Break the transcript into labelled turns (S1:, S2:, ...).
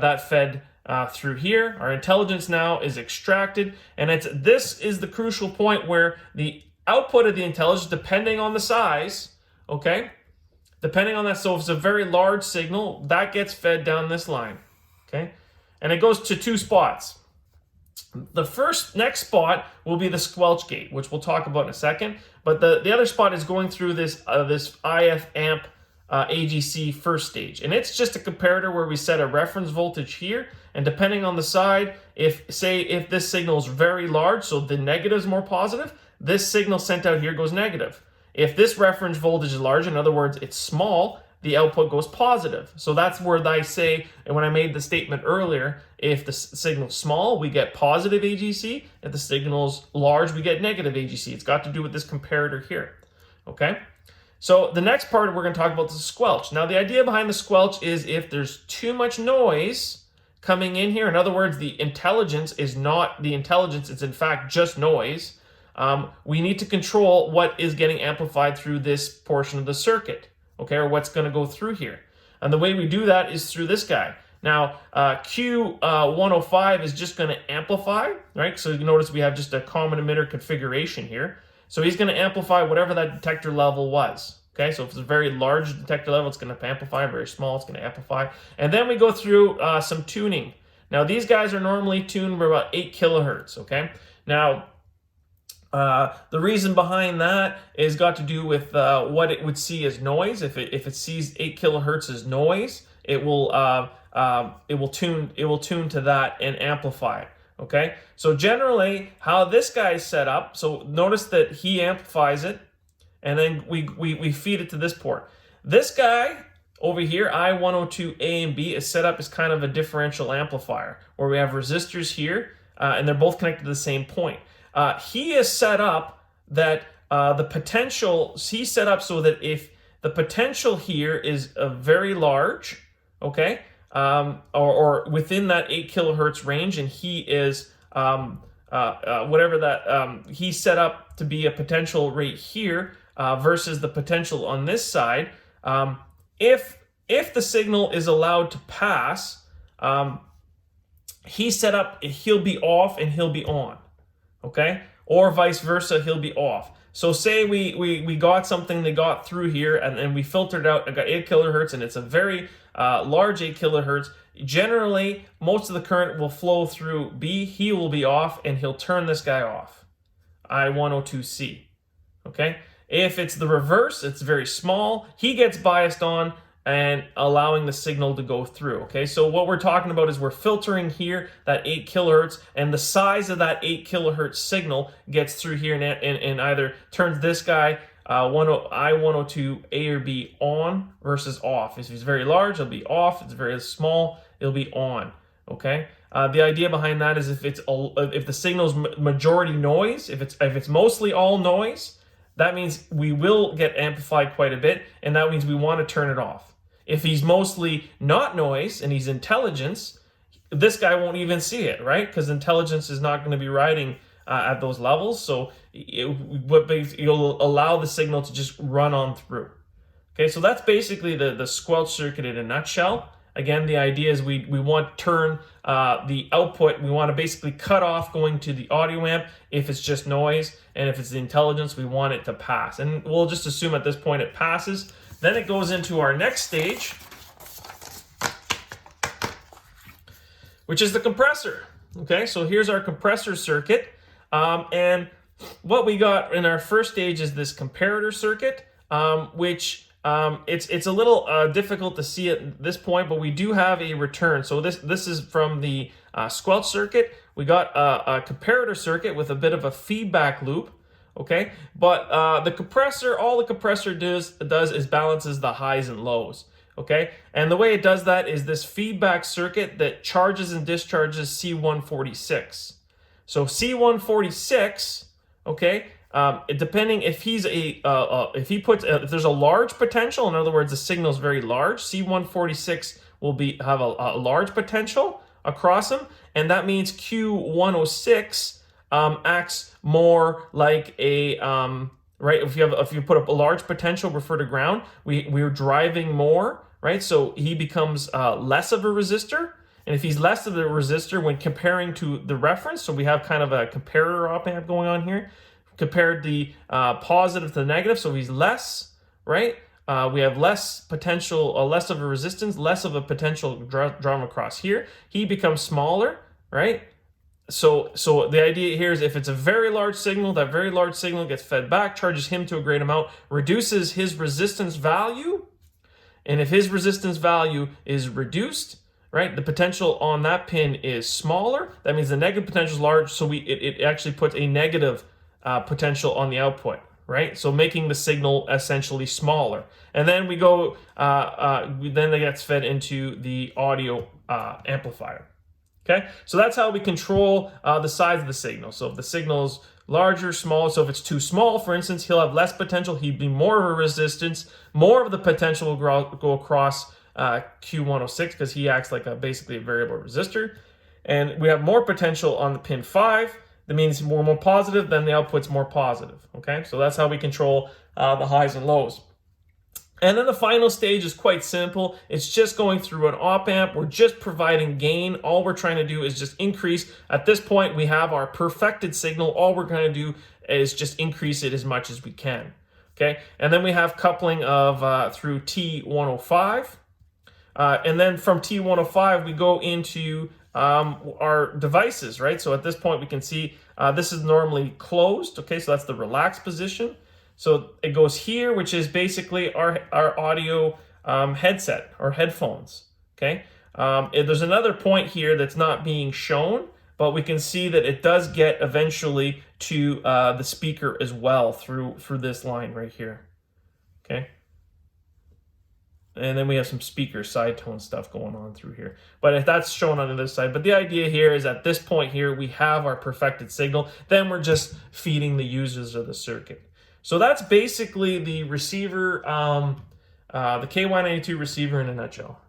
S1: that fed through here. Our intelligence now is extracted, and this is the crucial point where the output of the intelligence, depending on the size, okay, depending on that, so if it's a very large signal, that gets fed down this line, okay, and it goes to two spots. The next spot will be the squelch gate, which we'll talk about in a second, but the other spot is going through this IF amp AGC first stage, and it's just a comparator where we set a reference voltage here, and depending on the side, if this signal is very large, so the negative is more positive, this signal sent out here goes negative. If this reference voltage is large, in other words, it's small, the output goes positive. So that's where I say, and when I made the statement earlier, if the signal's small, we get positive AGC. If the signal's large, we get negative AGC. It's got to do with this comparator here, okay? So the next part we're going to talk about is the squelch. Now the idea behind the squelch is if there's too much noise coming in here, in other words, the intelligence is not the intelligence, it's in fact just noise, we need to control what is getting amplified through this portion of the circuit, okay, or what's going to go through here. And the way we do that is through this guy. Now, KY92 is just going to amplify, right? So you notice we have just a common emitter configuration here. So he's going to amplify whatever that detector level was. Okay, so if it's a very large detector level, it's going to amplify. Very small, it's going to amplify. And then we go through some tuning. Now, these guys are normally tuned for about 8 kilohertz, okay? Now, the reason behind that is got to do with what it would see as noise. If it sees 8 kilohertz as noise, it will tune to that and amplify it. Okay, so generally how this guy is set up, so notice that he amplifies it, and then we feed it to this port. This guy over here, I102A and B, is set up as kind of a differential amplifier, where we have resistors here, and they're both connected to the same point. He is set up that the potential, he's set up so that if the potential here is very large, okay, or within that 8 kilohertz range, and he is whatever that he's set up to be a potential right here versus the potential on this side. If the signal is allowed to pass, he's set up, he'll be off and he'll be on, okay, or vice versa, he'll be off. So say we got something that got through here and we filtered out, I got 8 kilohertz, and it's a very large 8 kilohertz. Generally, most of the current will flow through B. He will be off, and he'll turn this guy off, I102C, okay? If it's the reverse, it's very small, he gets biased on and allowing the signal to go through, okay? So what we're talking about is we're filtering here that 8 kilohertz, and the size of that 8 kilohertz signal gets through here and either turns this guy, I102A or B, on versus off. If it's very large, it'll be off. If it's very small, it'll be on, okay? The idea behind that is if the signal's majority noise, if it's mostly all noise, that means we will get amplified quite a bit, and that means we want to turn it off. If he's mostly not noise and he's intelligence, this guy won't even see it, right? Because intelligence is not going to be riding at those levels, so you'll allow the signal to just run on through. Okay, so that's basically the squelch circuit in a nutshell. Again, the idea is we want to turn the output, we want to basically cut off going to the audio amp if it's just noise, and if it's the intelligence, we want it to pass. And we'll just assume at this point it passes. Then it goes into our next stage, which is the compressor. Okay, so here's our compressor circuit. And what we got in our first stage is this comparator circuit, which it's a little difficult to see at this point, but we do have a return. So this is from the squelch circuit. We got a comparator circuit with a bit of a feedback loop, okay? But the compressor, all the compressor does is balances the highs and lows, okay? And the way it does that is this feedback circuit that charges and discharges C146. So C146, okay, depending if he's if there's a large potential, in other words, the signal is very large, C146 will have a large potential across him, and that means KY106 acts more like a right. If you put up a large potential refer to ground, we're driving more, right? So he becomes less of a resistor. And if he's less of the resistor when comparing to the reference, so we have kind of a comparator op amp going on here, compared the positive to the negative, so he's less, right? We have less potential, less of a resistance, less of a potential drawn across here. He becomes smaller, right? So the idea here is if it's a very large signal, that very large signal gets fed back, charges him to a great amount, reduces his resistance value. And if his resistance value is reduced, right, the potential on that pin is smaller. That means the negative potential is large, so it actually puts a negative potential on the output, right? So making the signal essentially smaller. And then we go, then it gets fed into the audio amplifier. Okay, so that's how we control the size of the signal. So if the signal is larger, smaller, so if it's too small, for instance, he'll have less potential, he'd be more of a resistance, more of the potential will go across Q106 because he acts like basically a variable resistor. And we have more potential on the pin 5. That means more positive, then the output's more positive. Okay, so that's how we control the highs and lows. And then the final stage is quite simple. It's just going through an op amp. We're just providing gain. All we're trying to do is just increase. At this point, we have our perfected signal. All we're going to do is just increase it as much as we can. Okay, and then we have coupling of through T105. And then from T105, we go into our devices, right? So at this point, we can see this is normally closed. Okay, so that's the relaxed position. So it goes here, which is basically our audio headset or headphones, okay? There's another point here that's not being shown, but we can see that it does get eventually to the speaker as well through this line right here, okay? And then we have some speaker side tone stuff going on through here. But if that's shown on this side. But the idea here is at this point here, we have our perfected signal. Then we're just feeding the users of the circuit. So that's basically the receiver, the KY92 receiver in a nutshell.